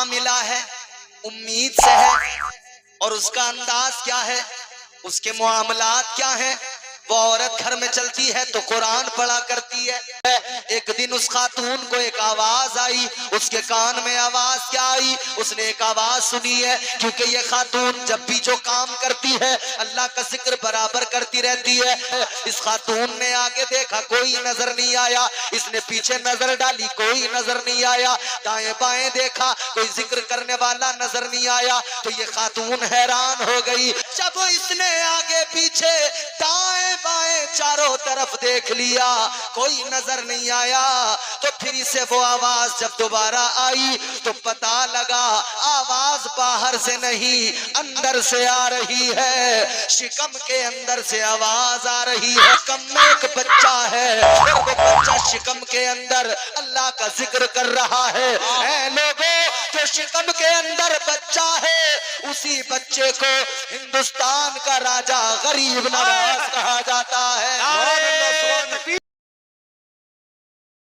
ملا ہے، امید سے ہے، اور اس کا انداز کیا ہے، اس کے معاملات کیا ہیں؟ وہ عورت گھر میں چلتی ہے تو قرآن پڑھا کرتی ہے۔ ایک دن اس خاتون کو ایک آواز آئی، اس کے کان میں آواز کیا آئی؟ اس نے ایک آواز سنی ہے، کیونکہ یہ خاتون جب بھی جو کام کرتی ہے اللہ کا ذکر برابر کرتی رہتی ہے۔ اس خاتون نے آگے دیکھا، کوئی نظر نہیں آیا، اس نے پیچھے نظر ڈالی، کوئی نظر نہیں آیا، دائیں بائیں دیکھا، کوئی ذکر کرنے والا نظر نہیں آیا، تو یہ خاتون حیران ہو گئی۔ جب اس نے آگے پیچھے دائیں بائیں چاروں طرف دیکھ لیا، کوئی نظر نہیں آیا، تو پھر اسے وہ آواز جب دوبارہ آئی تو پتہ لگا آواز باہر سے نہیں اندر سے آ رہی ہے، شکم کے اندر سے آواز آ رہی ہے۔ شکم میں ایک بچہ ہے اور وہ بچہ شکم کے اندر اللہ کا ذکر کر رہا ہے۔ اے لوگوں، جو شکم کے اندر بچہ ہے اسی بچے کو ہندوستان کا راجہ غریب نواز کہا جاتا ہے۔